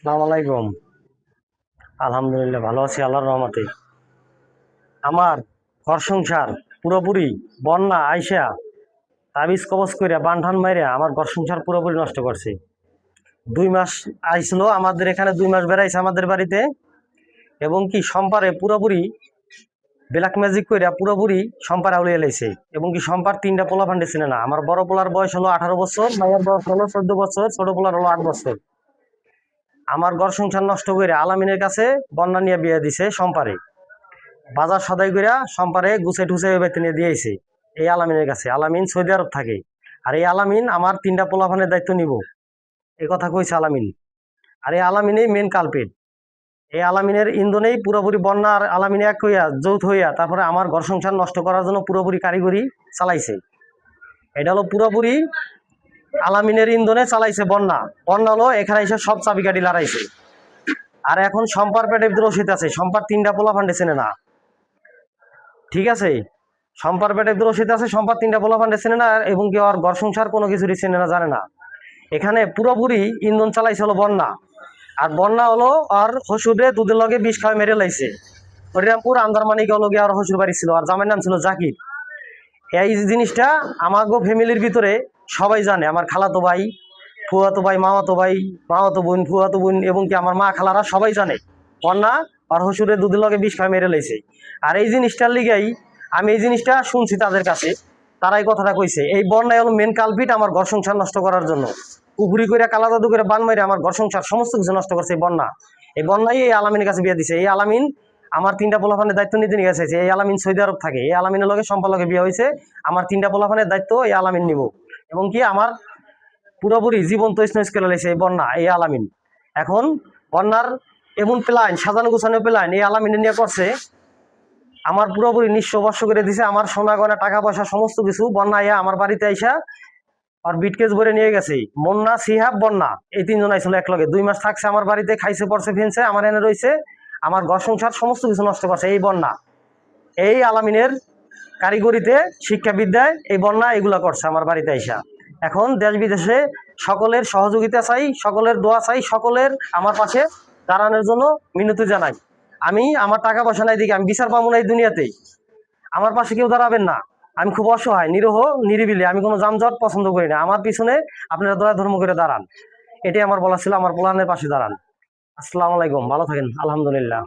আসসালামু আলাইকুম। আলহামদুলিল্লাহ ভালো আছি আল্লাহর রহমতে। আমার ঘর সংসার পুরোপুরি বন্যা আইসা তাবিজ কবজ কইরা বানঠান মাইরা আমার ঘর সংসার পুরোপুরি নষ্ট করছে। 2 মাস আইছিল আমাদের এখানে, 2 মাস বেড়াইছে আমাদের বাড়িতে, এবং কি সম্পারে পুরোপুরি ব্ল্যাক ম্যাজিক কইরা পুরোপুরি সম্পার আউলিয়ে লাইছে। এবং কি সম্পার 3টা পোলা ফান্ডে ছিল না। আমার বড় পোলার বয়স হলো 18 বছর, মায়ের বয়স হলো 14 বছর, ছোট পোলার হলো 8 বছর। আমার ঘর সংসার নষ্ট করে আলামিনের কাছে বন্যা নিয়ে বিয়ে দিছে সম্পারে। বাজার সদাই কইরা সম্পারে গুছে টুছে বেতে নিয়ে দিয়েছে এই আলামিনের কাছে। আলামিন সৌদি আরব থাকে। আর এই আলামিন আমার 3টা পোলাপানের দায়িত্ব নিব, এই কথা কইছে আলামিন। আর এই আলামিনেই মেন কালপেট। এই আলামিনের ইন্ধনেই পুরোপুরি বন্যা আর আলামিনে এক হইয়া যৌথ হইয়া তারপরে আমার ঘর সংসার নষ্ট করার জন্য পুরোপুরি কারিগরি চালাইছে। এটা হলো পুরোপুরি আলামিনের ইন্ধনে চালাইছে বন্যা। বন্যা হলো এখানে এসে সব চাবিকাঠি লড়াইছে। আর এখন সম্পার পেটে রসিদ আছে, সম্পার 3টা পোলাপান্ডে চেনে না। ঠিক আছে, সম্পার পেটে রসিদ আছে, সম্পার 3টা পোলাপান্ডে চেনে না, এবং কি ওর ঘর সংসার কোনো কিছুরই চেনে না, জানে না। এখানে পুরোপুরি ইন্ধন চালাইছে হলো বন্যা। আর বন্যা হলো আর হসুরে দুধের লগে বিষ খাওয়া মেরে লাইছে। হরিরামপুর আন্দারমানিকে হলো গিয়ে আর হসুর বাড়ি ছিল, আর জামাইয়ের নাম ছিল জাকির। এই জিনিসটা আমাগো ফ্যামিলির ভিতরে সবাই জানে। আমার খালাতো ভাই, ফুয়াতো ভাই, মামাতো ভাই, মামাতো বোন, ফুয়াতো বোন, এবং কি আমার মা খালারা সবাই জানে বন্যা আর হসুরে দুধের লগে বিষ খাওয়া মেরে লাইছে। আর এই জিনিসটার লিগেই আমি এই জিনিসটা শুনছি তাদের কাছে, তারাই কথাটা কইছে এই বন্যায় হলো মেন কালপিট আমার ঘর সংসার নষ্ট করার জন্য। পুকুরি করে কালা জাদু করে বান মাইরে আমার ঘর সংসার সমস্ত কিছু নষ্ট করছে এই বন্যা। এই বন্যাই এই আলামিনের কাছে বিয়ে দিছে। এই আলামিন আমার 3টা পোলাপানের দায়িত্ব নিতে নিয়ে গেছে। এই আলামিন সৌদি আরব থাকে। এই আলামিনের লগে সম্পার লগে বিয়ে হয়েছে। আমার 3টা পোলাপানের দায়িত্ব এই আলামিন নিব, এবং কি আমার পুরোপুরি জীবন তৈস করে লাইছে এই বন্যা এই আলামিন। এখন বন্যার এমন প্ল্যান, সাজানো গুছানো প্ল্যান এই আলামিনে নিয়ে করছে। আমার পুরোপুরি নিঃস্ব বর্ষ করে দিছে। আমার সোনা গয়না টাকা পয়সা সমস্ত কিছু বন্যা আইয়া আমার বাড়িতে আইসা আর বিটকেস ভরে নিয়ে গেছে। মন্না, সিহাব, বন্যা, এই 3জন আইছিল এক লগে। 2 মাস থাকছে আমার বাড়িতে, খাইছে পড়ছে ফিনছে, আমার এনে রয়েছে। আমার ঘর সংসার সমস্ত কিছু নষ্ট করছে এই বন্যা। এই আলামিনের কারিগরিতে, শিক্ষাবিদ্যায় এই বন্যা এগুলা করছে আমার বাড়িতে আইসা। এখন দেশ বিদেশে সকলের সহযোগিতা চাই, সকলের দোয়া চাই, সকলের আমার পাশে দাঁড়ানোর জন্য মিনতি জানাই। আমি আমার টাকা পয়সা নাই দিকে আমি বিচার পাবো না এই দুনিয়াতেই। আমার পাশে কেউ দাঁড়াবেন না। আমি খুব অসহায়, নিরহ, নিরিবিলি। আমি কোনো যানজট পছন্দ করি না। আমার পিছনে আপনারা দয়া ধর্ম করে দাঁড়ান, এটাই আমার বলা ছিল। আমার পোলানের পাশে দাঁড়ান। আসসালামু আলাইকুম, ভালো থাকেন। আলহামদুলিল্লাহ।